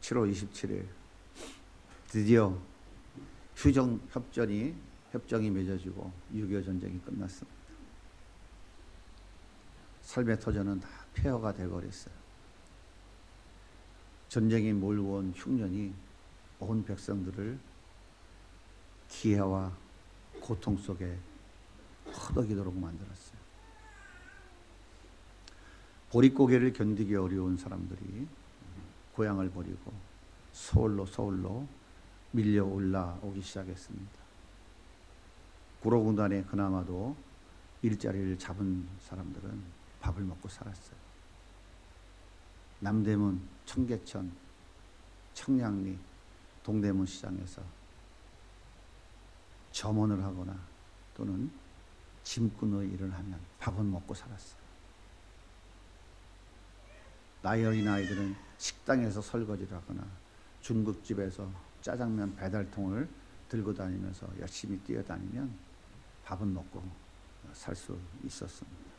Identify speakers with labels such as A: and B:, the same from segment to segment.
A: 7월 27일 드디어 협정이 맺어지고 6.25 전쟁이 끝났습니다. 삶의 터전은 다 폐허가 되어버렸어요. 전쟁이 몰고 온 흉년이 온 백성들을 기해와 고통 속에 허덕이도록 만들었어요. 보릿고개를 견디기 어려운 사람들이 고향을 버리고 서울로 밀려 올라오기 시작했습니다. 구로군단에 그나마도 일자리를 잡은 사람들은 밥을 먹고 살았어요. 남대문, 청계천, 청량리, 동대문 시장에서 점원을 하거나 또는 짐꾼의 일을 하면 밥은 먹고 살았어요. 나이 어린 아이들은 식당에서 설거지를 하거나 중국집에서 짜장면 배달통을 들고 다니면서 열심히 뛰어다니면 밥은 먹고 살 수 있었습니다.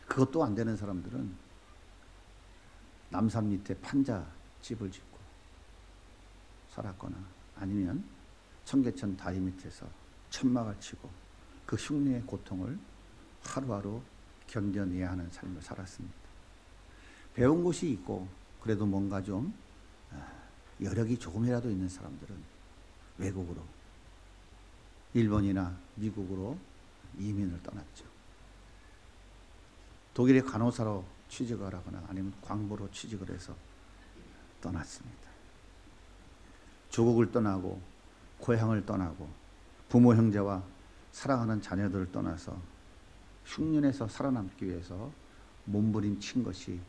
A: 그것도 안 되는 사람들은 남산 밑에 판자집을 짓고 살았거나 아니면 청계천 다리 밑에서 천막을 치고 그 흉내의 고통을 하루하루 견뎌내야 하는 삶을 살았습니다. 배운 곳이 있고 그래도 뭔가 좀 여력이 조금이라도 있는 사람들은 외국으로, 일본이나 미국으로 이민을 떠났죠. 독일의 간호사로 취직을 하거나 아니면 광부로 취직을 해서 떠났습니다. 조국을 떠나고 고향을 떠나고 부모 형제와 사랑하는 자녀들을 떠나서 흉년에서 살아남기 위해서 몸부림친 것이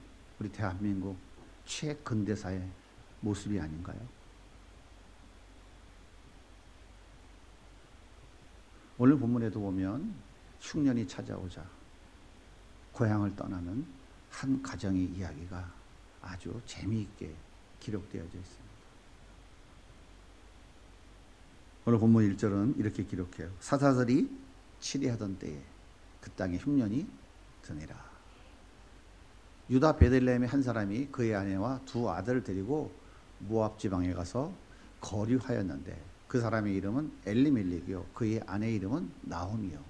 A: 우리 대한민국 최근대사의 모습이 아닌가요? 오늘 본문에도 보면 흉년이 찾아오자 고향을 떠나는 한 가정의 이야기가 아주 재미있게 기록되어져 있습니다. 오늘 본문 1절은 이렇게 기록해요. 사사들이 치리하던 때에 그 땅에 흉년이 드니라. 유다 베들레헴의 한 사람이 그의 아내와 두 아들을 데리고 모압 지방에 가서 거류하였는데 그 사람의 이름은 엘리멜렉이요 그의 아내의 이름은 나홈이요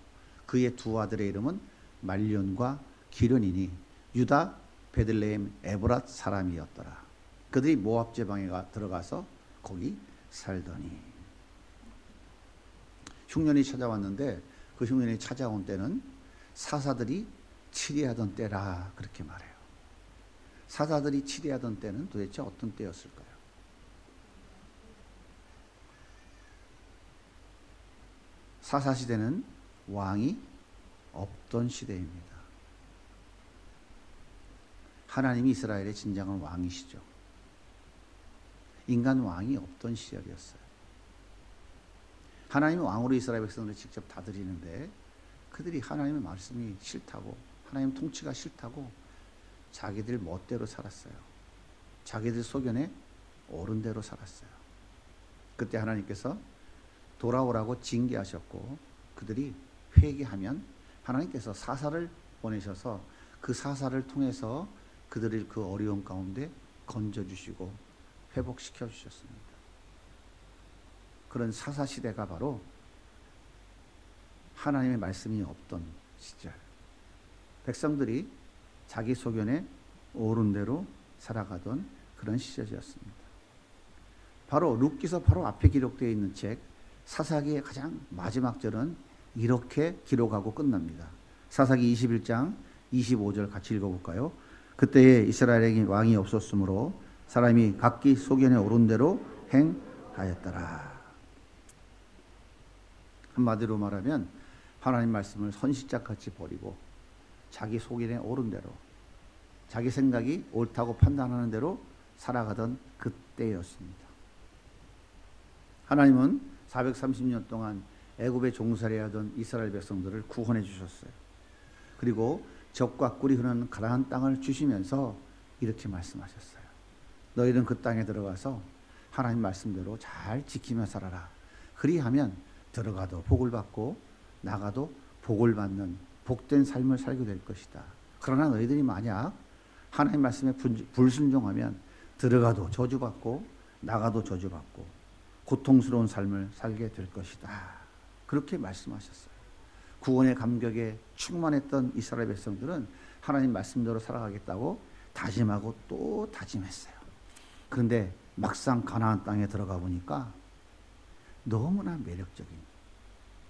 A: 그의 두 아들의 이름은 말론과 기련이니 유다 베들레헴 에브랏 사람이었더라. 그들이 모압 지방에 들어가서 거기 살더니 흉년이 찾아왔는데 그 흉년이 찾아온 때는 사사들이 치리하던 때라 그렇게 말해요. 사사들이 치리하던 때는 도대체 어떤 때였을까요? 사사시대는 왕이 없던 시대입니다. 하나님이 이스라엘의 진정한 왕이시죠. 인간 왕이 없던 시절이었어요. 하나님이 왕으로 이스라엘 백성들을 직접 다스리는데 그들이 하나님의 말씀이 싫다고 하나님 통치가 싫다고 자기들 멋대로 살았어요. 자기들 소견에 옳은 대로 살았어요. 그때 하나님께서 돌아오라고 징계하셨고 그들이 회개하면 하나님께서 사사를 보내셔서 그 사사를 통해서 그들을 그 어려운 가운데 건져주시고 회복시켜 주셨습니다. 그런 사사 시대가 바로 하나님의 말씀이 없던 시절. 백성들이 자기 소견에 옳은 대로 살아가던 그런 시절이었습니다. 바로 룻기서 바로 앞에 기록되어 있는 책 사사기의 가장 마지막 절은 이렇게 기록하고 끝납니다. 사사기 21장 25절 같이 읽어볼까요? 그때에 이스라엘에게 왕이 없었으므로 사람이 각기 소견에 옳은 대로 행하였더라. 한마디로 말하면 하나님 말씀을 선지자같이 버리고 자기 소견에 옳은 대로 자기 생각이 옳다고 판단하는 대로 살아가던 그때였습니다. 하나님은 430년 동안 애굽에 종살이하던 이스라엘 백성들을 구원해 주셨어요. 그리고 젖과 꿀이 흐르는 가나안 땅을 주시면서 이렇게 말씀하셨어요. 너희는 그 땅에 들어가서 하나님 말씀대로 잘 지키며 살아라. 그리하면 들어가도 복을 받고 나가도 복을 받는 복된 삶을 살게 될 것이다. 그러나 너희들이 만약 하나님 말씀에 불순종하면 들어가도 저주받고 나가도 저주받고 고통스러운 삶을 살게 될 것이다. 그렇게 말씀하셨어요. 구원의 감격에 충만했던 이스라엘 백성들은 하나님 말씀대로 살아가겠다고 다짐하고 또 다짐했어요. 그런데 막상 가나안 땅에 들어가 보니까 너무나 매력적인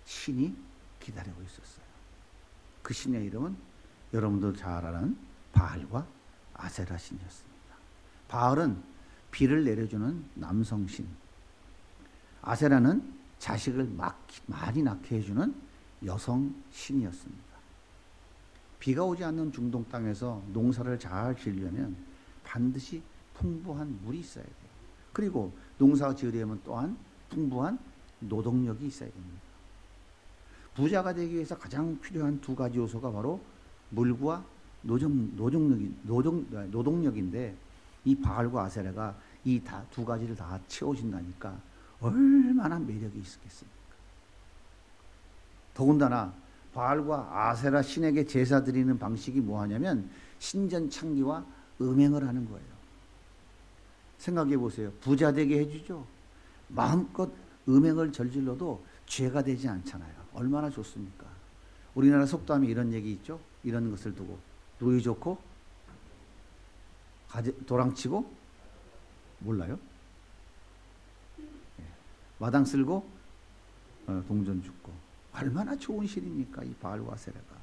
A: 신이 기다리고 있었어요. 그 신의 이름은 여러분도 잘 아는 바알과 아세라 신이었습니다. 바알은 비를 내려주는 남성신, 아세라는 자식을 많이 낳게 해주는 여성신이었습니다. 비가 오지 않는 중동 땅에서 농사를 잘 지으려면 반드시 풍부한 물이 있어야 돼요. 그리고 농사 지으려면 또한 풍부한 노동력이 있어야 됩니다. 부자가 되기 위해서 가장 필요한 두 가지 요소가 바로 물과 노동력인데 이 바알과 아세라가 이 두 가지를 다 채워준다니까 얼마나 매력이 있겠습니까? 더군다나 바알과 아세라 신에게 제사 드리는 방식이 뭐하냐면 신전창기와 음행을 하는 거예요. 생각해 보세요. 부자 되게 해주죠. 마음껏 음행을 저질러도 죄가 되지 않잖아요. 얼마나 좋습니까? 우리나라 속담에 이런 얘기 있죠. 이런 것을 두고 누이 좋고 도랑치고 몰라요? 마당 쓸고 동전 죽고. 얼마나 좋은 신입니까? 이 바알과 아세라가.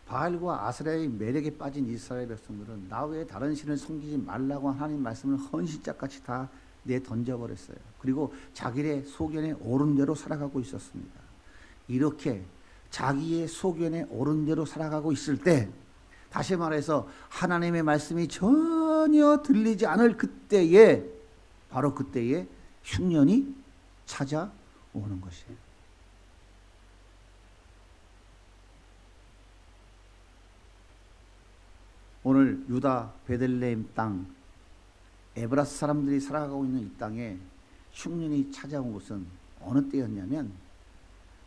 A: 바알과 아세라의 매력에 빠진 이스라엘 백성들은 나 외에 다른 신을 섬기지 말라고 하나님 말씀을 헌신짝같이 다 내던져버렸어요. 그리고 자기의 소견에 옳은 대로 살아가고 있었습니다. 이렇게 자기의 소견에 옳은 대로 살아가고 있을 때, 다시 말해서 하나님의 말씀이 전혀 들리지 않을 그때에, 바로 그때에 흉년이 찾아오는 것이에요. 오늘 유다 베들레헴 땅, 에브라스 사람들이 살아가고 있는 이 땅에 흉년이 찾아온 것은 어느 때였냐면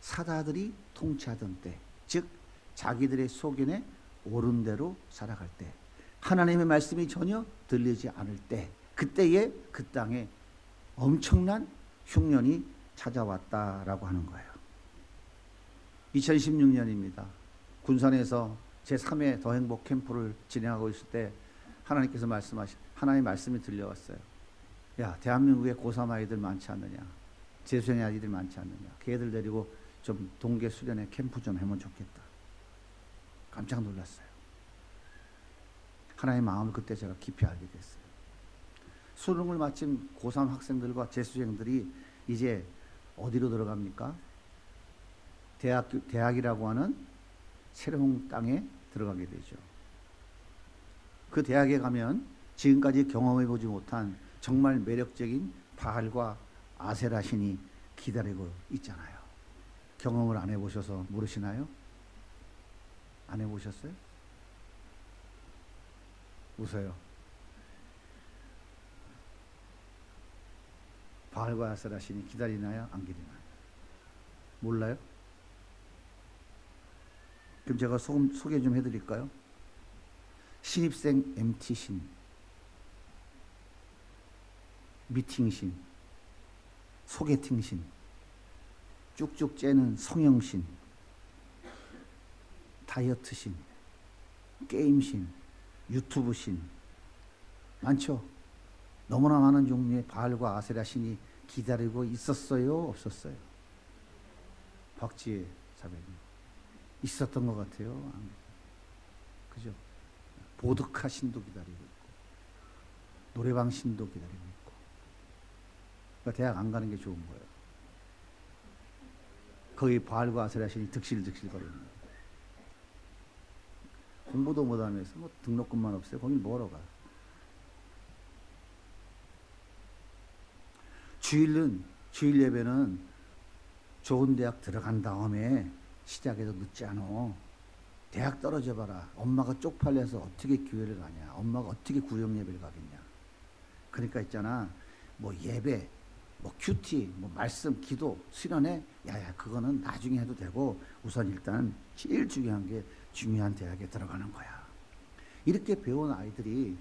A: 사다들이 통치하던 때, 즉 자기들의 소견에 옳은 대로 살아갈 때, 하나님의 말씀이 전혀 들리지 않을 때, 그때에 그 땅에 엄청난 흉년이 찾아왔다라고 하는 거예요. 2016년입니다. 군산에서 제3회 더 행복 캠프를 진행하고 있을 때 하나님께서 하나님의 말씀이 들려왔어요. 야, 대한민국에 고3 아이들 많지 않느냐, 재수생의 아이들 많지 않느냐, 걔들 데리고 좀 동계 수련회 캠프 좀 하면 좋겠다. 깜짝 놀랐어요. 하나님의 마음을 그때 제가 깊이 알게 됐어요. 수능을 마친 고3 학생들과 재수생들이 이제 어디로 들어갑니까? 대학이라고 하는 새로운 땅에 들어가게 되죠. 그 대학에 가면 지금까지 경험해보지 못한 정말 매력적인 바알과 아세라 신이 기다리고 있잖아요. 경험을 안 해보셔서 모르시나요? 안 해보셨어요? 웃어요. 바알과 아세라 신이 기다리나요? 안 기다리나요? 몰라요? 그럼 제가 소개 좀 해드릴까요? 신입생 MT신, 미팅신, 소개팅신, 쭉쭉 째는 성형신, 다이어트신, 게임신, 유튜브신, 많죠? 너무나 많은 종류의 바알과 아세라 신이 기다리고 있었어요? 없었어요? 박지혜 사배님, 있었던 것 같아요. 그죠? 보드카 신도 기다리고 있고, 노래방 신도 기다리고 있고. 그러니까 대학 안 가는 게 좋은 거예요. 거기 바알과 아세라 신이 득실득실 거리는 거예요. 공부도 못하면서 뭐 등록금만 없어요. 거기 뭐하러 가? 주일 예배는 좋은 대학 들어간 다음에 시작해도 늦지 않아. 대학 떨어져 봐라. 엄마가 쪽팔려서 어떻게 교회를 가냐. 엄마가 어떻게 구역 예배를 가겠냐. 그러니까 있잖아. 뭐 예배, 뭐 큐티, 뭐 말씀, 기도, 수련회, 야야 그거는 나중에 해도 되고 우선 일단 제일 중요한 게 중요한 대학에 들어가는 거야. 이렇게 배운 아이들이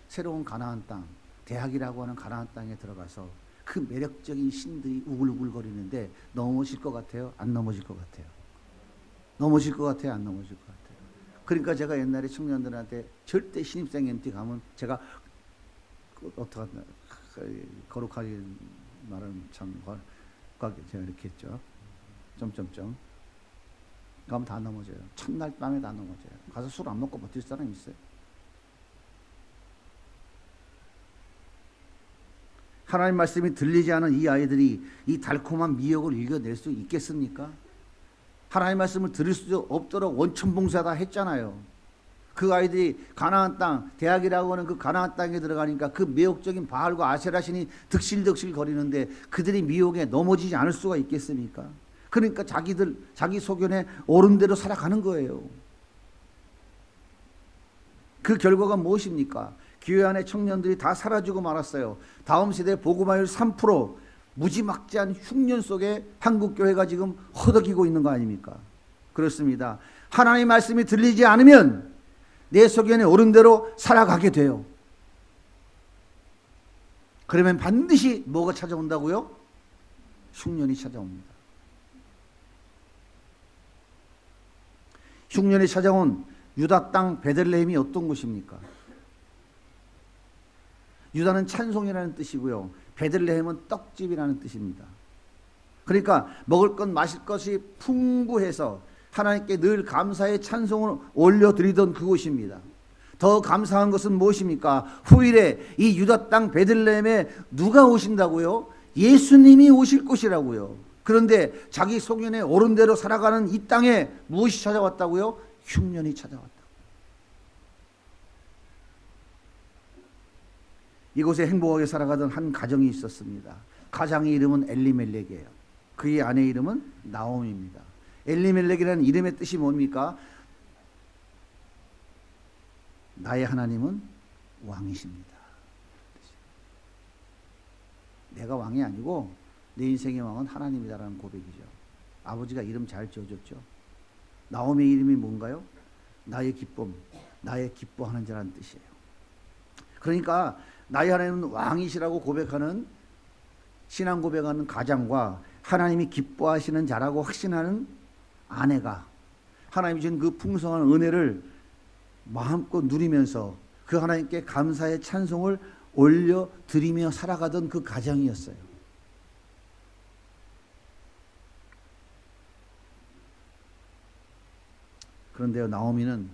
A: 새로운 가나안 땅, 대학이라고 하는 가나안 땅에 들어가서 그 매력적인 신들이 우글우글거리는데 넘어질 것 같아요? 안 넘어질 것 같아요? 넘어질 것 같아요? 안 넘어질 것 같아요? 그러니까 제가 옛날에 청년들한테 절대 신입생 MT 가면 제가 어떡하나 거룩하게 말은 참 제가 이렇게 했죠. 점점점. 그럼 다 넘어져요. 첫날 밤에 다 넘어져요. 가서 술 안 먹고 버틸 사람 있어요? 하나님 말씀이 들리지 않은 이 아이들이 이 달콤한 미역을 읽어낼 수 있겠습니까? 하나님 말씀을 들을 수 없도록 원천봉사다 했잖아요. 그 아이들이 가나안 땅, 대학이라고 하는 그 가나안 땅에 들어가니까 그 매혹적인 바알과 아세라 신이 득실득실 거리는데 그들이 미혹에 넘어지지 않을 수가 있겠습니까? 그러니까 자기 소견에 옳은 대로 살아가는 거예요. 그 결과가 무엇입니까? 교회 안에 청년들이 다 사라지고 말았어요. 다음 세대 복음화율 3%, 무지막지한 흉년 속에 한국교회가 지금 허덕이고 있는 거 아닙니까? 그렇습니다. 하나님의 말씀이 들리지 않으면 내 소견에 옳은 대로 살아가게 돼요. 그러면 반드시 뭐가 찾아온다고요? 흉년이 찾아옵니다. 흉년이 찾아온 유다 땅 베들레헴이 어떤 곳입니까? 유다는 찬송이라는 뜻이고요. 베들레헴은 떡집이라는 뜻입니다. 그러니까 먹을 것 마실 것이 풍부해서 하나님께 늘 감사의 찬송을 올려드리던 그곳입니다. 더 감사한 것은 무엇입니까? 후일에 이 유다 땅 베들레헴에 누가 오신다고요? 예수님이 오실 곳이라고요. 그런데 자기 소견에 옳은 대로 살아가는 이 땅에 무엇이 찾아왔다고요? 흉년이 찾아왔다. 이곳에 행복하게 살아가던 한 가정이 있었습니다. 가장의 이름은 엘리멜렉이에요. 그의 아내 이름은 나옴입니다. 엘리멜렉이라는 이름의 뜻이 뭡니까? 나의 하나님은 왕이십니다. 내가 왕이 아니고 내 인생의 왕은 하나님이다라는 고백이죠. 아버지가 이름 잘 지어줬죠. 나옴의 이름이 뭔가요? 나의 기쁨, 나의 기뻐하는 자라는 뜻이에요. 그러니까 나의 하나님은 왕이시라고 고백하는 신앙 고백하는 가장과 하나님이 기뻐하시는 자라고 확신하는 아내가 하나님이 준 그 풍성한 은혜를 마음껏 누리면서 그 하나님께 감사의 찬송을 올려드리며 살아가던 그 가정이었어요. 그런데요, 나오미는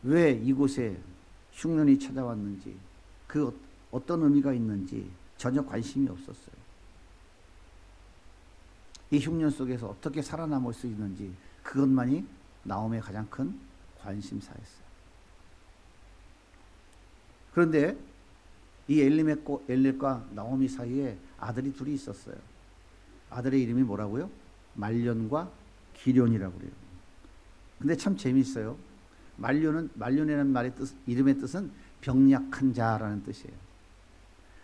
A: 왜 이곳에 흉년이 찾아왔는지, 그 어떤 의미가 있는지 전혀 관심이 없었어요. 이 흉년 속에서 어떻게 살아남을 수 있는지 그것만이 나오미의 가장 큰 관심사였어요. 그런데 이 엘리멜과 나오미 사이에 아들이 둘이 있었어요. 아들의 이름이 뭐라고요? 말련과 기련이라고 그래요. 근데 참 재미있어요. 말련이라는 말의 이름의 뜻은 병약한 자라는 뜻이에요.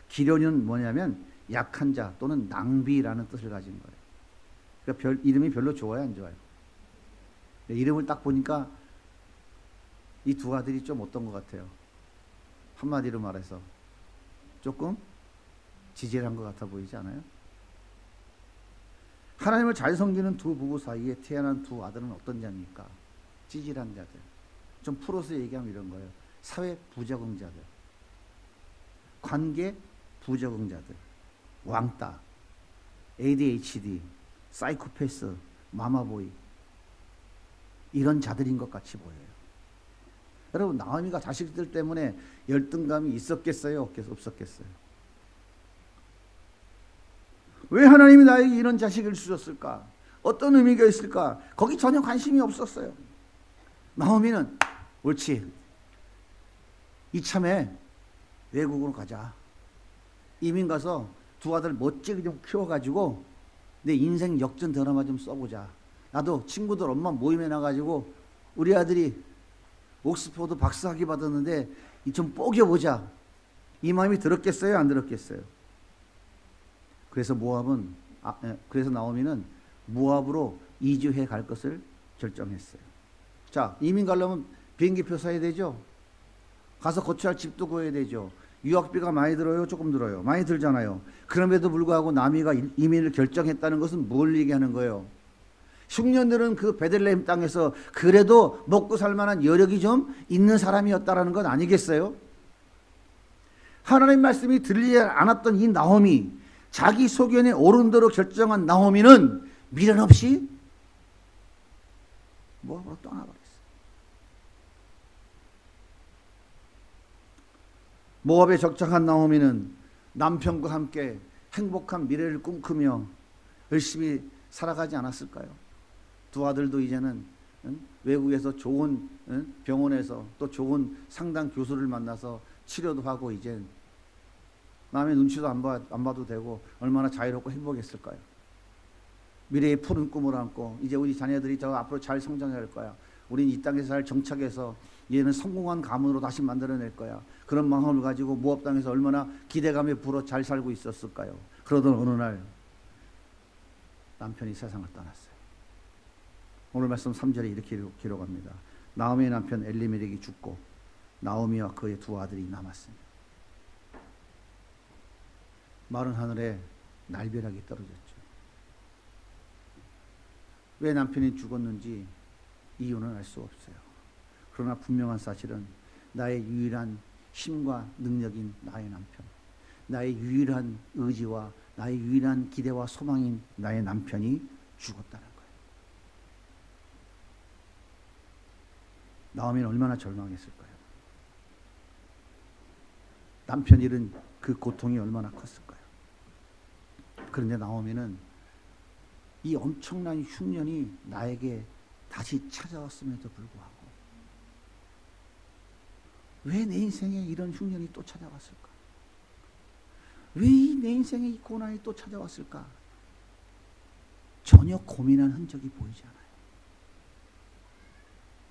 A: 기련은 뭐냐면 약한 자 또는 낭비라는 뜻을 가진 거예요. 그러니까 이름이 별로 좋아요, 안 좋아요? 이름을 딱 보니까 이 두 아들이 좀 어떤 것 같아요? 한마디로 말해서 조금 지질한 것 같아 보이지 않아요? 하나님을 잘 섬기는 두 부부 사이에 태어난 두 아들은 어떤 자입니까? 찌질한 자들. 좀 풀어서 얘기하면 이런 거예요. 사회 부적응자들, 관계 부적응자들, 왕따, ADHD, 사이코패스, 마마보이, 이런 자들인 것 같이 보여요. 여러분, 나오미가 자식들 때문에 열등감이 있었겠어요? 없었겠어요? 왜 하나님이 나에게 이런 자식을 주셨을까? 어떤 의미가 있을까? 거기 전혀 관심이 없었어요. 나오미는 옳지, 이참에 외국으로 가자. 이민 가서 두 아들 멋지게 좀 키워가지고 내 인생 역전 드라마 좀 써보자. 나도 친구들 엄마 모임에 나가지고 우리 아들이 옥스퍼드 박사학위 받았는데 좀 뽀겨보자. 이 마음이 들었겠어요? 안 들었겠어요? 그래서 그래서 나오미는 모압으로 이주해 갈 것을 결정했어요. 자, 이민 가려면 비행기표 사야 되죠. 가서 거주할 집도 구해야 되죠. 유학비가 많이 들어요? 조금 들어요? 많이 들잖아요. 그럼에도 불구하고 나미가 이민을 결정했다는 것은 뭘 얘기하는 거예요? 흉년들은 그 베들레헴 땅에서 그래도 먹고 살 만한 여력이 좀 있는 사람이었다라는 건 아니겠어요? 하나님 말씀이 들리지 않았던 이 나오미, 자기 소견에 옳은 대로 결정한 나오미는 미련 없이 모압으로 떠나버렸어요. 모압에 적장한 나오미는 남편과 함께 행복한 미래를 꿈꾸며 열심히 살아가지 않았을까요? 두 아들도 이제는 외국에서 좋은 병원에서 또 좋은 상담 교수를 만나서 치료도 하고 이제 남의 눈치도 안 봐도 되고 얼마나 자유롭고 행복했을까요? 미래의 푸른 꿈을 안고 이제 우리 자녀들이 저 앞으로 잘 성장할 거야. 우린 이 땅에서 잘 정착해서 얘는 성공한 가문으로 다시 만들어낼 거야. 그런 마음을 가지고 모압 땅에서 얼마나 기대감에 불어 잘 살고 있었을까요? 그러던 어느 날 남편이 세상을 떠났어요. 오늘 말씀 3절에 이렇게 기록합니다. 나오미의 남편 엘리멜렉이 죽고 나오미와 그의 두 아들이 남았습니다. 마른 하늘에 날벼락이 떨어졌죠. 왜 남편이 죽었는지 이유는 알 수 없어요. 그러나 분명한 사실은 나의 유일한 힘과 능력인 나의 남편, 나의 유일한 의지와 나의 유일한 기대와 소망인 나의 남편이 죽었다는 거예요. 나오미는 얼마나 절망했을까요? 남편 잃은 그 고통이 얼마나 컸을까요? 그런데 나오미는 이 엄청난 흉년이 나에게 다시 찾아왔음에도 불구하고 왜 내 인생에 이런 흉년이 또 찾아왔을까? 왜 내 인생에 이 고난이 또 찾아왔을까? 전혀 고민한 흔적이 보이지 않아요.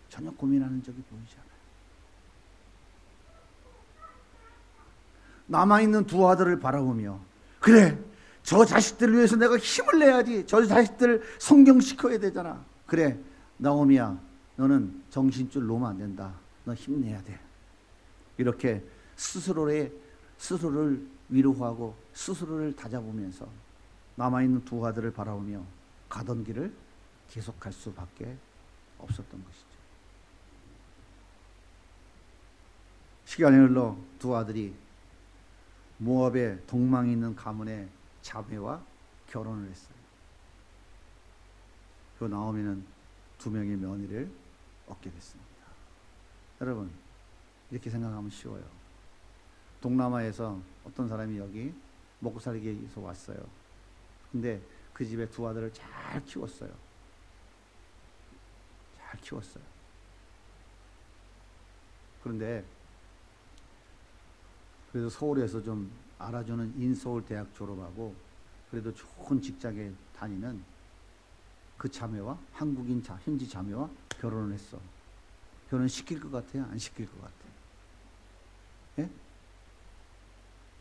A: 전혀 고민한 흔적이 보이지 않아요. 남아있는 두 아들을 바라보며 그래, 저 자식들을 위해서 내가 힘을 내야지. 저 자식들 성경시켜야 되잖아. 그래, 나오미야, 너는 정신줄 놓으면 안 된다. 너 힘내야 돼. 이렇게 스스로를 위로하고 스스로를 다잡으면서 남아있는 두 아들을 바라보며 가던 길을 계속할 수밖에 없었던 것이죠. 시간이 흘러 두 아들이 모압의 동망이 있는 가문의 자매와 결혼을 했어요. 그 나오미는 두 명의 며느리를 얻게 됐습니다. 여러분, 이렇게 생각하면 쉬워요. 동남아에서 어떤 사람이 여기 먹고 살기 위해서 왔어요. 근데 그 집에 두 아들을 잘 키웠어요. 잘 키웠어요. 그런데 그래서 서울에서 좀 알아주는 인서울 대학 졸업하고 그래도 좋은 직장에 다니는 그 자매와 한국인 현지 자매와 결혼을 했어. 결혼 시킬 것 같아요? 안 시킬 것 같아요? 예?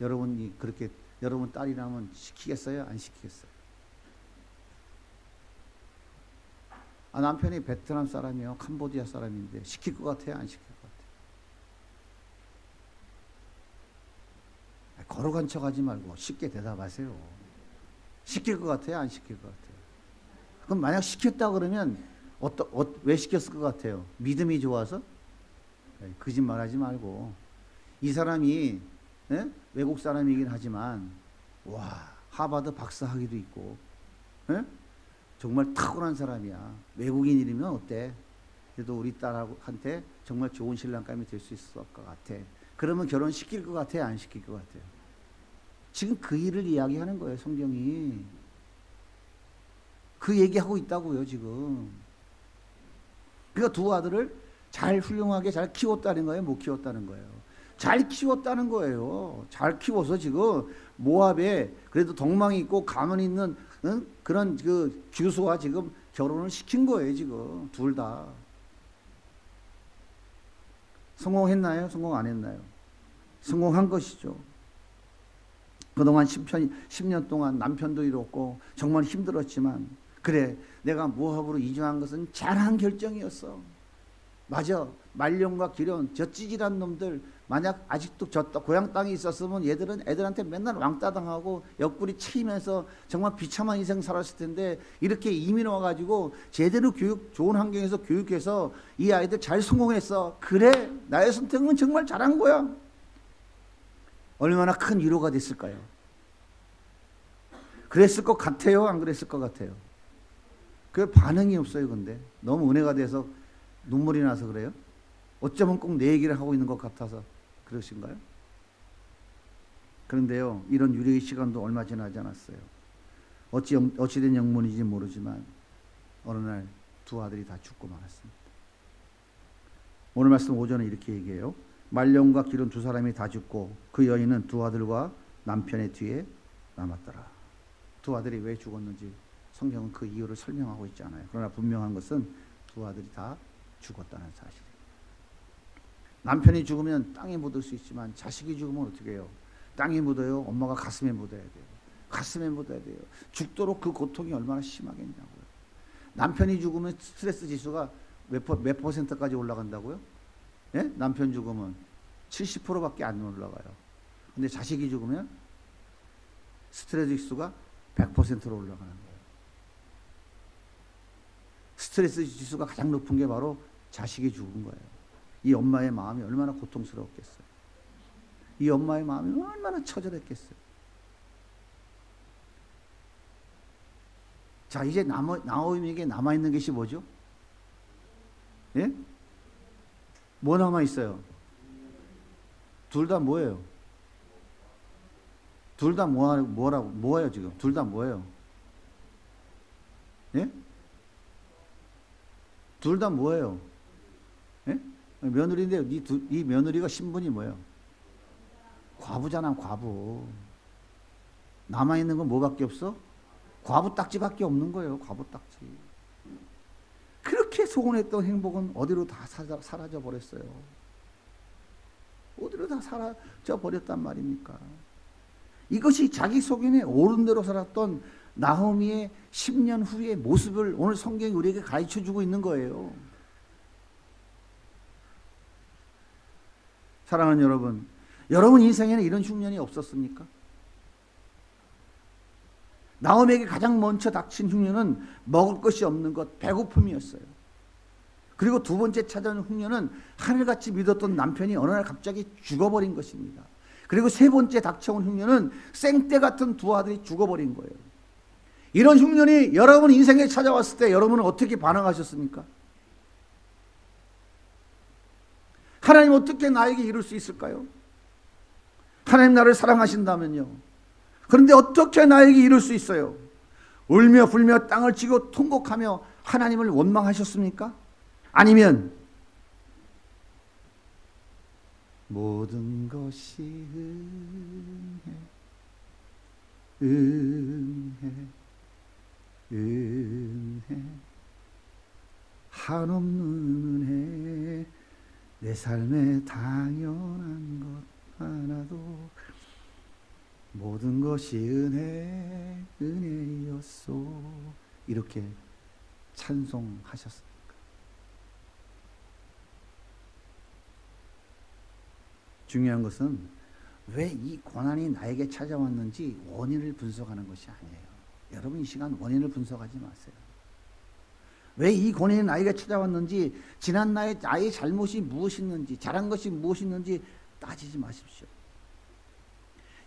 A: 여러분이 그렇게 여러분 딸이라면 시키겠어요? 안 시키겠어요? 아, 남편이 베트남 사람이요, 캄보디아 사람인데 시킬 것 같아요? 안 시킬 것 같아요? 걸어간 척 하지 말고 쉽게 대답하세요. 시킬 것 같아요? 안 시킬 것 같아요? 그럼 만약 시켰다 그러면 왜 시켰을 것 같아요? 믿음이 좋아서? 거짓말 하지 말고. 이 사람이 외국 사람이긴 하지만 와, 하버드 박사 학위도 있고 정말 탁월한 사람이야. 외국인이면 어때? 그래도 우리 딸한테 정말 좋은 신랑감이 될 수 있을 것 같아. 그러면 결혼시킬 것 같아요? 안 시킬 것 같아요? 지금 그 일을 이야기하는 거예요, 성경이. 그 얘기하고 있다고요, 지금. 그러니까 두 아들을 잘 훌륭하게 잘 키웠다는 거예요, 못 키웠다는 거예요? 잘 키웠다는 거예요. 잘 키워서 지금 모압에 그래도 덕망이 있고 가문 있는 그런 그 규수와 지금 결혼을 시킨 거예요, 지금. 둘 다. 성공했나요? 성공 안 했나요? 성공한 것이죠. 그동안 10년 동안 남편도 잃었고 정말 힘들었지만 그래, 내가 모압으로 이주한 것은 잘한 결정이었어. 맞아. 말년과 기련, 저 찌질한 놈들, 만약 아직도 저 고향 땅에 있었으면 얘들은 애들한테 맨날 왕따 당하고 옆구리 치이면서 정말 비참한 인생 살았을 텐데, 이렇게 이민 와가지고 제대로 교육, 좋은 환경에서 교육해서 이 아이들 잘 성공했어. 그래, 나의 선택은 정말 잘한 거야. 얼마나 큰 위로가 됐을까요? 그랬을 것 같아요? 안 그랬을 것 같아요? 그 반응이 없어요. 근데 너무 은혜가 돼서 눈물이 나서 그래요? 어쩌면 꼭 내 얘기를 하고 있는 것 같아서 그러신가요? 그런데요, 이런 유래의 시간도 얼마 지나지 않았어요. 어찌된 영문인지 모르지만 어느 날 두 아들이 다 죽고 말았습니다. 오늘 말씀 5절은 이렇게 얘기해요. 말년과 기련 두 사람이 다 죽고 그 여인은 두 아들과 남편의 뒤에 남았더라. 두 아들이 왜 죽었는지 성경은 그 이유를 설명하고 있지 않아요. 그러나 분명한 것은 두 아들이 다 죽었다는 사실이에요. 남편이 죽으면 땅에 묻을 수 있지만 자식이 죽으면 어떻게 해요? 땅에 묻어요? 엄마가 가슴에 묻어야 돼요. 가슴에 묻어야 돼요. 죽도록 그 고통이 얼마나 심하겠냐고요. 남편이 죽으면 스트레스 지수가 몇 %까지 올라간다고요? 예? 남편 죽으면 70%밖에 안 올라가요. 근데 자식이 죽으면 스트레스 지수가 100%로 올라가는 거예요. 스트레스 지수가 가장 높은 게 바로 자식이 죽은 거예요. 이 엄마의 마음이 얼마나 고통스러웠겠어요. 이 엄마의 마음이 얼마나 처절했겠어요. 자, 이제 나오미에게 남아있는 것이 뭐죠? 예? 뭐 남아있어요? 둘 다 뭐예요? 둘 다 뭐예요 지금? 둘 다 뭐예요? 예? 둘 다 뭐예요? 예? 며느리인데 이 며느리가 신분이 뭐예요? 과부잖아, 과부. 남아있는 건 뭐밖에 없어? 과부 딱지밖에 없는 거예요. 과부 딱지. 그렇게 소원했던 행복은 어디로 다 사라져 버렸어요. 어디로 다 사라져 버렸단 말입니까? 이것이 자기 속인에 옳은 대로 살았던 나오미의 10년 후의 모습을 오늘 성경이 우리에게 가르쳐 주고 있는 거예요. 사랑하는 여러분, 여러분 인생에는 이런 흉년이 없었습니까? 나오미에게 가장 먼저 닥친 흉년은 먹을 것이 없는 것, 배고픔이었어요. 그리고 두 번째 찾아온 흉년은 하늘같이 믿었던 남편이 어느 날 갑자기 죽어버린 것입니다. 그리고 세 번째 닥쳐온 흉년은 생떼 같은 두 아들이 죽어버린 거예요. 이런 흉년이 여러분 인생에 찾아왔을 때 여러분은 어떻게 반응하셨습니까? 하나님 어떻게 나에게 이룰 수 있을까요? 하나님 나를 사랑하신다면요. 그런데 어떻게 나에게 이룰 수 있어요? 울며 불며 땅을 치고 통곡하며 하나님을 원망하셨습니까? 아니면 모든 것이 은혜 한없는 은혜 내 삶에 당연한 것 하나도 모든 것이 은혜였소 이렇게 찬송하셨습니까? 중요한 것은 왜 이 고난이 나에게 찾아왔는지 원인을 분석하는 것이 아니에요. 여러분 이 시간 원인을 분석하지 마세요. 왜 이 고난이 나에게 찾아왔는지 지난 나의 잘못이 무엇이었는지 잘한 것이 무엇이었는지 따지지 마십시오.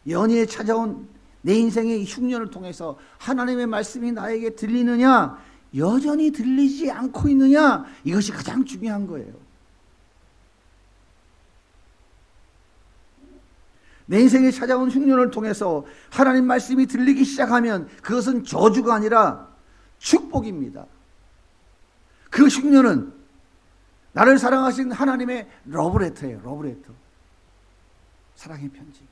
A: 연이에 찾아온 내 인생의 흉년을 통해서 하나님의 말씀이 나에게 들리느냐 여전히 들리지 않고 있느냐 이것이 가장 중요한 거예요. 내 인생에 찾아온 흉년을 통해서 하나님 말씀이 들리기 시작하면 그것은 저주가 아니라 축복입니다. 그 흉년은 나를 사랑하신 하나님의 러브레터예요. 러브레터. 사랑의 편지.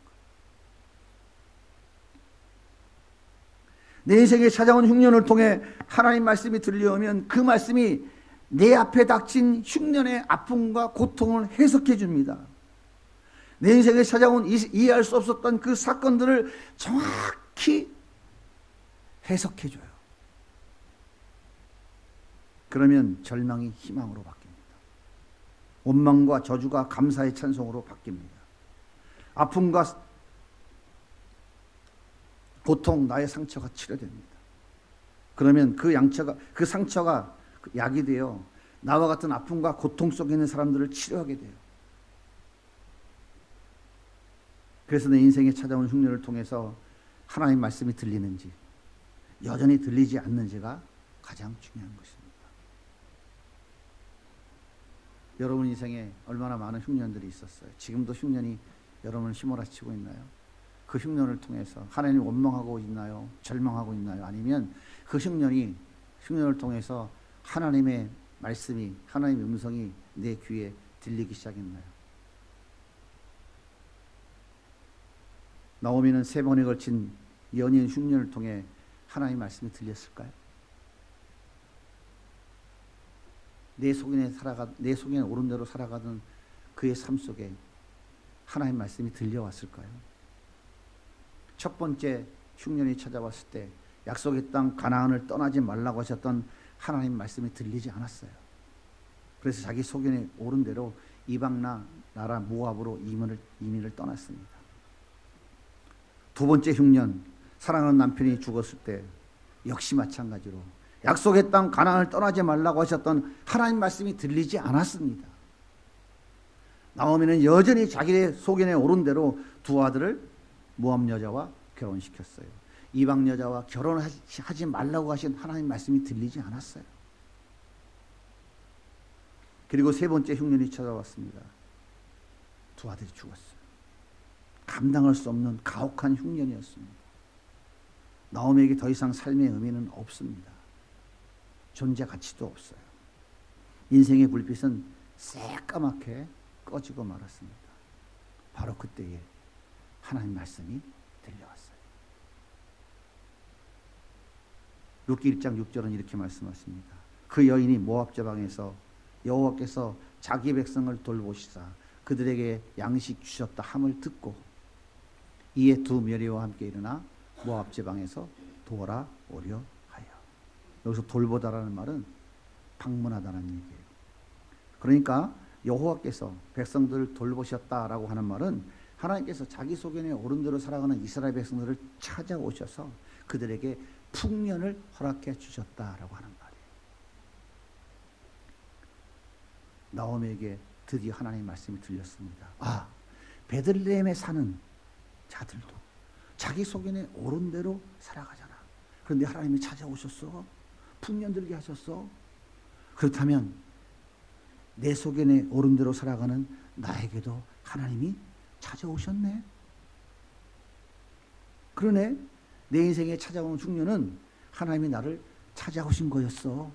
A: 내 인생에 찾아온 흉년을 통해 하나님 말씀이 들려오면 그 말씀이 내 앞에 닥친 흉년의 아픔과 고통을 해석해 줍니다. 내 인생에 찾아온 이해할 수 없었던 그 사건들을 정확히 해석해 줘요. 그러면 절망이 희망으로 바뀝니다. 원망과 저주가 감사의 찬송으로 바뀝니다. 아픔과 고통, 나의 상처가 치료됩니다. 그러면 그 상처가 약이 되어 나와 같은 아픔과 고통 속에 있는 사람들을 치료하게 돼요. 그래서 내 인생에 찾아온 흉년을 통해서 하나님 말씀이 들리는지 여전히 들리지 않는지가 가장 중요한 것입니다. 여러분 인생에 얼마나 많은 흉년들이 있었어요. 지금도 흉년이 여러분을 휘몰아치고 있나요? 그 흉년을 통해서 하나님을 원망하고 있나요? 절망하고 있나요? 아니면 그 흉년을 통해서 하나님의 말씀이, 하나님의 음성이 내 귀에 들리기 시작했나요? 나오미는 3번에 걸친 연인 흉년을 통해 하나님의 말씀이 들렸을까요? 내 속에 옳은 대로 살아가던 그의 삶 속에 하나님의 말씀이 들려왔을까요? 첫 번째 흉년이 찾아왔을 때 약속의 땅 가나안을 떠나지 말라고 하셨던 하나님 말씀이 들리지 않았어요. 그래서 자기 소견에 옳은 대로 이방 나라 모압으로 이민을 떠났습니다. 두 번째 흉년, 사랑하는 남편이 죽었을 때 역시 마찬가지로 약속의 땅 가나안을 떠나지 말라고 하셨던 하나님 말씀이 들리지 않았습니다. 나오미는 여전히 자기의 소견에 옳은 대로 두 아들을 모압 여자와 결혼시켰어요. 이방 여자와 결혼하지 말라고 하신 하나님 말씀이 들리지 않았어요. 그리고 세 번째 흉년이 찾아왔습니다. 두 아들이 죽었어요. 감당할 수 없는 가혹한 흉년이었습니다. 나오미에게 더 이상 삶의 의미는 없습니다. 존재 가치도 없어요. 인생의 불빛은 새까맣게 꺼지고 말았습니다. 바로 그때에 하나님 말씀이 들려왔어요. 룻기 1장 6절은 이렇게 말씀하십니다. 그 여인이 모압 지방에서 여호와께서 자기 백성을 돌보시사 그들에게 양식 주셨다 함을 듣고 이에 두 며리와 함께 일어나 모압 지방에서 돌아오려 하여. 여기서 돌보다라는 말은 방문하다는 얘기예요. 그러니까 여호와께서 백성들을 돌보셨다라고 하는 말은 하나님께서 자기 소견에 옳은 대로 살아가는 이스라엘 백성들을 찾아오셔서 그들에게 풍년을 허락해 주셨다라고 하는 말이에요. 나오미에게 드디어 하나님의 말씀이 들렸습니다. 아, 베들레헴에 사는 자들도 자기 소견에 옳은 대로 살아가잖아. 그런데 하나님이 찾아오셨어. 풍년 들게 하셨어. 그렇다면 내 소견에 옳은 대로 살아가는 나에게도 하나님이 찾아오셨네. 그러네. 내 인생에 찾아오는 흉년은 하나님이 나를 찾아오신 거였어.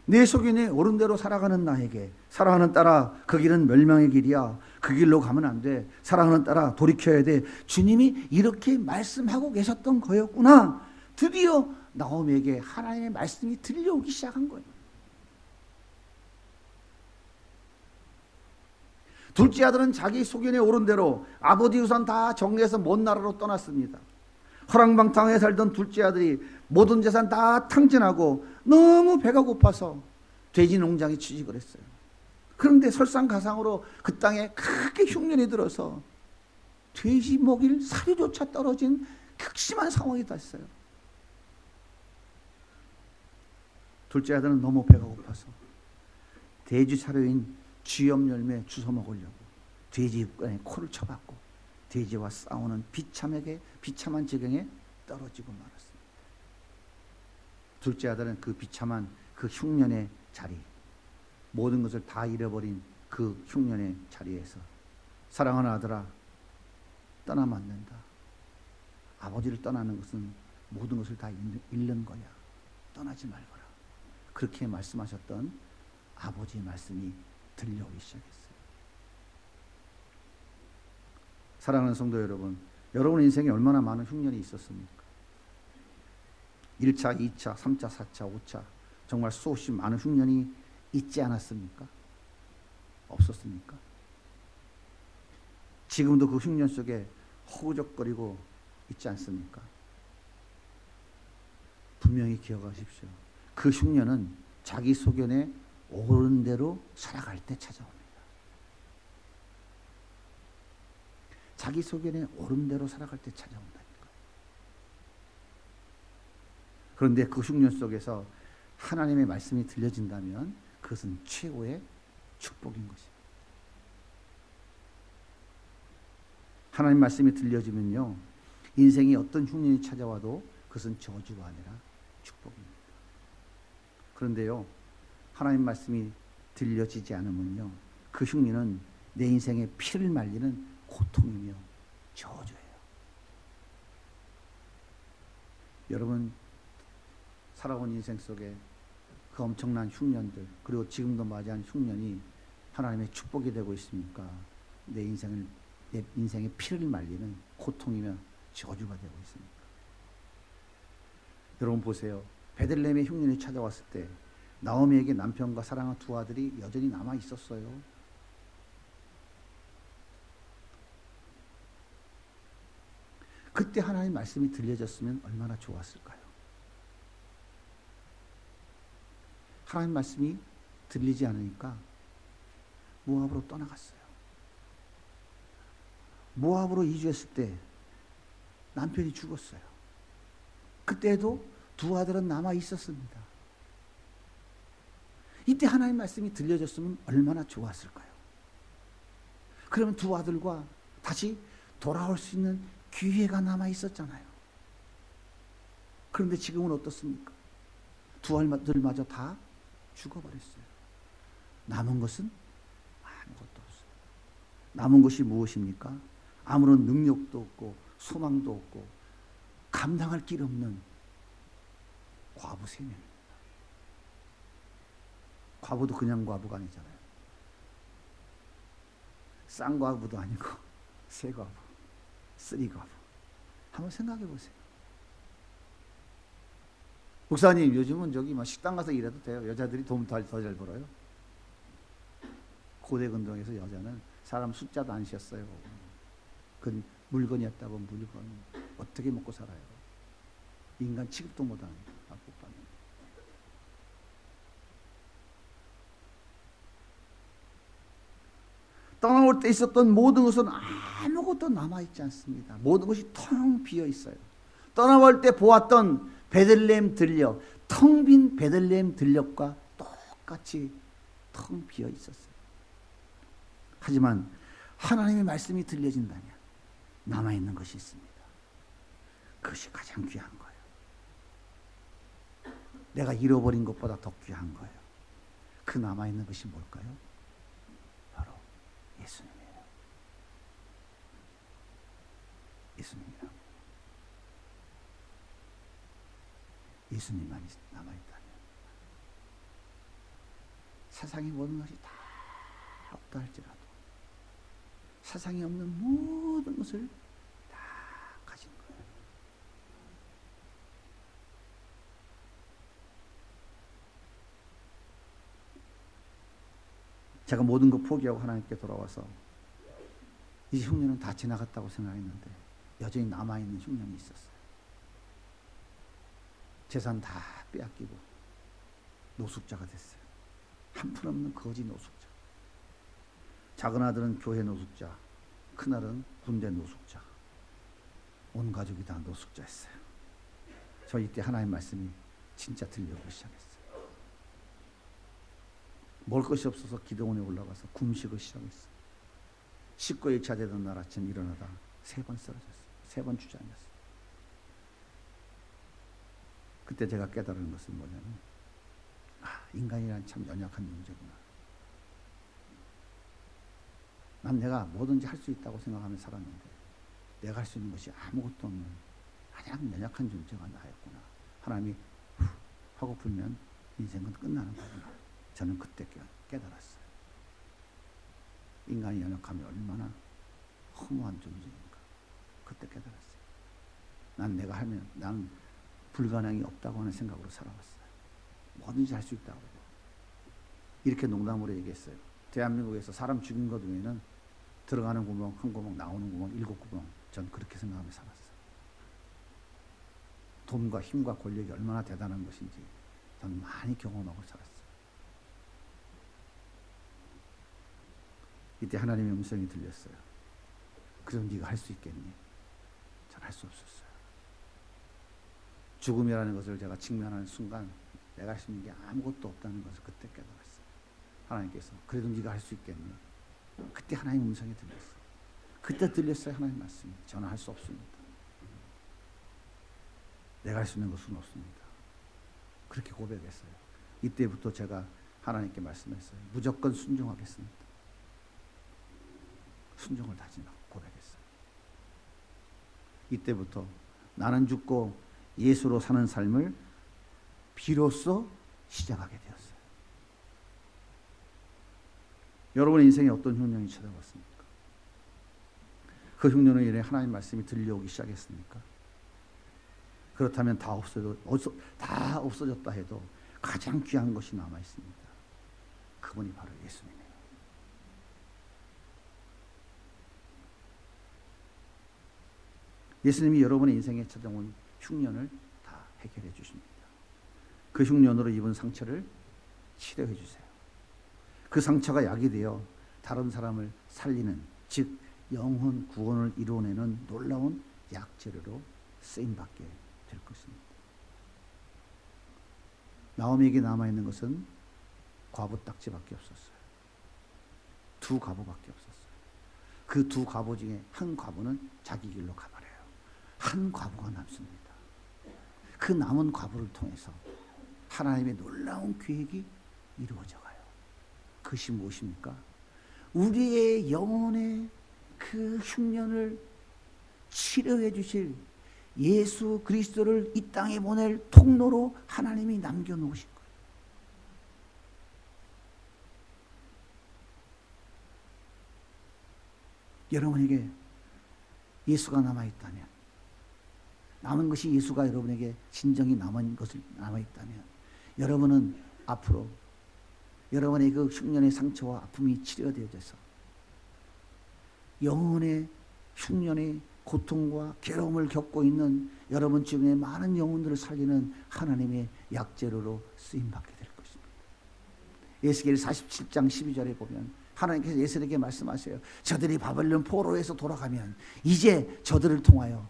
A: 내 소견에 옳은 대로 살아가는 나에게 사랑하는 딸아 그 길은 멸망의 길이야. 그 길로 가면 안 돼. 사랑하는 딸아 돌이켜야 돼. 주님이 이렇게 말씀하고 계셨던 거였구나. 드디어 나오미에게 하나님의 말씀이 들려오기 시작한 거예요. 둘째 아들은 자기 소견에 옳은 대로 아버지 유산 다 정리해서 먼 나라로 떠났습니다. 허랑방탕하게 살던 둘째 아들이 모든 재산 다 탕진하고 너무 배가 고파서 돼지 농장에 취직을 했어요. 그런데 설상가상으로 그 땅에 크게 흉년이 들어서 돼지 먹일 사료조차 떨어진 극심한 상황이 됐어요. 둘째 아들은 너무 배가 고파서 돼지 사료인 쥐염 열매 주워 먹으려고 돼지 입간에 코를 쳐박고 돼지와 싸우는 비참한 지경에 떨어지고 말았습니다. 둘째 아들은 그 비참한 그 흉년의 자리, 모든 것을 다 잃어버린 그 흉년의 자리에서 사랑하는 아들아 떠나면 안 된다. 아버지를 떠나는 것은 모든 것을 다 잃는 거야. 떠나지 말거라. 그렇게 말씀하셨던 아버지의 말씀이 들려오기 시작했어요. 사랑하는 성도 여러분, 여러분 인생에 얼마나 많은 흉년이 있었습니까? 1차, 2차, 3차, 4차, 5차 정말 수없이 많은 흉년이 있지 않았습니까? 없었습니까? 지금도 그 흉년 속에 허우적거리고 있지 않습니까? 분명히 기억하십시오. 그 흉년은 자기 소견에 옳은 대로 살아갈 때 찾아옵니다. 자기 소견에 옳은 대로 살아갈 때 찾아온다니까. 그런데 그 흉년 속에서 하나님의 말씀이 들려진다면 그것은 최고의 축복인 것입니다. 하나님 말씀이 들려지면요, 인생에 어떤 흉년이 찾아와도 그것은 저주가 아니라 축복입니다. 그런데요, 하나님 말씀이 들려지지 않으면요, 그 흉년은 내 인생에 피를 말리는 고통이며 저주예요. 여러분, 살아온 인생 속에 그 엄청난 흉년들, 그리고 지금도 맞이한 흉년이 하나님의 축복이 되고 있습니까? 내 인생의 피를 말리는 고통이며 저주가 되고 있습니까? 여러분 보세요. 베들레헴의 흉년이 찾아왔을 때 나오미에게 남편과 사랑한 두 아들이 여전히 남아 있었어요. 그때 하나님 말씀이 들려졌으면 얼마나 좋았을까요? 하나님 말씀이 들리지 않으니까 모압으로 떠나갔어요. 모압으로 이주했을 때 남편이 죽었어요. 그때도 두 아들은 남아 있었습니다. 이때 하나님 말씀이 들려졌으면 얼마나 좋았을까요? 그러면 두 아들과 다시 돌아올 수 있는 기회가 남아 있었잖아요. 그런데 지금은 어떻습니까? 두 아들마저 다 죽어버렸어요. 남은 것은 아무것도 없어요. 남은 것이 무엇입니까? 아무런 능력도 없고 소망도 없고 감당할 길 없는 과부 3명입니다. 과부도 그냥 과부가 아니잖아요. 쌍과부도 아니고 세과부, 쓰리과부. 한번 생각해 보세요. 목사님, 요즘은 저기 식당 가서 일해도 돼요. 여자들이 돈 더 잘 벌어요. 고대 근동에서 여자는 사람 숫자도 안 셨어요. 그 물건이었다고 물건 어떻게 먹고 살아요? 인간 취급도 못하는 악법반입니다. 떠나올 때 있었던 모든 것은 아무것도 남아있지 않습니다. 모든 것이 텅 비어 있어요. 떠나올 때 보았던 베들레헴 들녘, 텅 빈 베들레헴 들녘과 똑같이 텅 비어 있었어요. 하지만 하나님의 말씀이 들려진다면 남아있는 것이 있습니다. 그것이 가장 귀한 거예요. 내가 잃어버린 것보다 더 귀한 거예요. 그 남아있는 것이 뭘까요? 바로 예수님이에요. 예수님이라고. 예수님만이 남아있다면 세상의 모든 것이 다 없다 할지라도 세상에 없는 모든 것을 다 가진 거예요. 제가 모든 것 포기하고 하나님께 돌아와서 이 흉년은 다 지나갔다고 생각했는데 여전히 남아있는 흉년이 있었어요. 재산 다 빼앗기고 노숙자가 됐어요. 한푼없는 거지 노숙자. 작은 아들은 교회 노숙자, 큰 아들은 군대 노숙자. 온 가족이 다 노숙자였어요. 저 이때 하나님 말씀이 진짜 들려오기 시작했어요. 먹을 것이 없어서 기도원에 올라가서 금식을 시작했어요. 19일차 되던 날 아침 일어나다 3번 쓰러졌어요. 3번 주저앉았어요. 그때 제가 깨달은 것은 뭐냐면 인간이란 참 연약한 존재구나. 난 내가 뭐든지 할 수 있다고 생각하며 살았는데 내가 할 수 있는 것이 아무것도 없는 가장 연약한 존재가 나였구나. 하나님이 하고 풀면 인생은 끝나는 거구나. 저는 그때 깨달았어요. 인간이 연약함이 얼마나 허무한 존재인가. 그때 깨달았어요. 난 불가능이 없다고 하는 생각으로 살아왔어요. 뭐든지 할 수 있다고. 이렇게 농담으로 얘기했어요. 대한민국에서 사람 죽인 것 외에는 들어가는 구멍, 한 구멍, 나오는 구멍, 7구멍. 전 그렇게 생각하며 살았어요. 돈과 힘과 권력이 얼마나 대단한 것인지 전 많이 경험하고 살았어요. 이때 하나님의 음성이 들렸어요. 그럼 네가 할 수 있겠니? 전 할 수 없었어요. 죽음이라는 것을 제가 직면하는 순간 내가 할 수 있는 게 아무것도 없다는 것을 그때 깨달았어요. 하나님께서 그래도 네가 할 수 있겠니? 그때 하나님 음성이 들렸어요. 그때 들렸어요. 하나님 말씀이. 저는 할 수 없습니다. 내가 할 수 있는 것은 없습니다. 그렇게 고백했어요. 이때부터 제가 하나님께 말씀했어요. 무조건 순종하겠습니다. 순종을 다짐하고 고백했어요. 이때부터 나는 죽고 예수로 사는 삶을 비로소 시작하게 되었어요. 여러분의 인생에 어떤 흉년이 찾아왔습니까? 그 흉년으로 인해 하나님 말씀이 들려오기 시작했습니까? 그렇다면 다 없어졌다 해도 가장 귀한 것이 남아 있습니다. 그분이 바로 예수님이에요. 예수님이 여러분의 인생에 찾아온 흉년을 다 해결해 주십니다. 그 흉년으로 입은 상처를 치료해 주세요. 그 상처가 약이 되어 다른 사람을 살리는, 즉 영혼 구원을 이루어내는 놀라운 약재료로 쓰임받게 될 것입니다. 나오미에게 남아있는 것은 과부 딱지밖에 없었어요. 두 과부밖에 없었어요. 그 두 과부 중에 한 과부는 자기 길로 가버려요. 한 과부가 남습니다. 그 남은 과부를 통해서 하나님의 놀라운 계획이 이루어져 가요. 그것이 무엇입니까? 우리의 영혼의 그 흉년을 치료해 주실 예수 그리스도를 이 땅에 보낼 통로로 하나님이 남겨놓으신 거예요. 여러분에게 예수가 남아있다면, 남은 것이 예수가 여러분에게 진정이 남아있다면, 여러분은 앞으로 여러분의 그 흉년의 상처와 아픔이 치료되어져서 영혼의 흉년의 고통과 괴로움을 겪고 있는 여러분 주변의 많은 영혼들을 살리는 하나님의 약재료로 쓰임받게 될 것입니다. 에스겔 47장 12절에 보면 하나님께서 예수에게 말씀하세요. 저들이 바벨론 포로에서 돌아가면 이제 저들을 통하여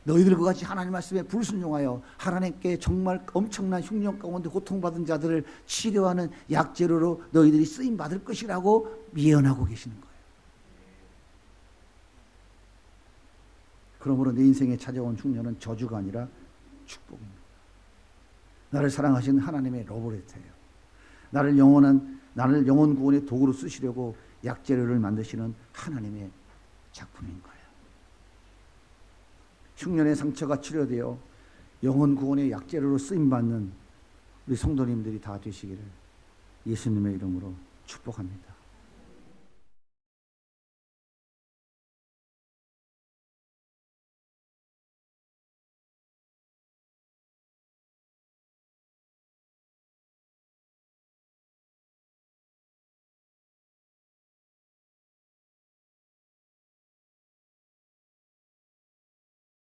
A: 너희들과 같이 하나님 말씀에 불순종하여 하나님께 정말 엄청난 흉년 가운데 고통받은 자들을 치료하는 약재료로 너희들이 쓰임받을 것이라고 예언하고 계시는 거예요. 그러므로 내 인생에 찾아온 흉년은 저주가 아니라 축복입니다. 나를 사랑하신 하나님의 러브레터예요. 나를 영혼 구원의 도구로 쓰시려고 약재료를 만드시는 하나님의 작품인 거예요. 흉년의 상처가 치료되어 영혼 구원의 약재료로 쓰임받는 우리 성도님들이 다 되시기를 예수님의 이름으로 축복합니다.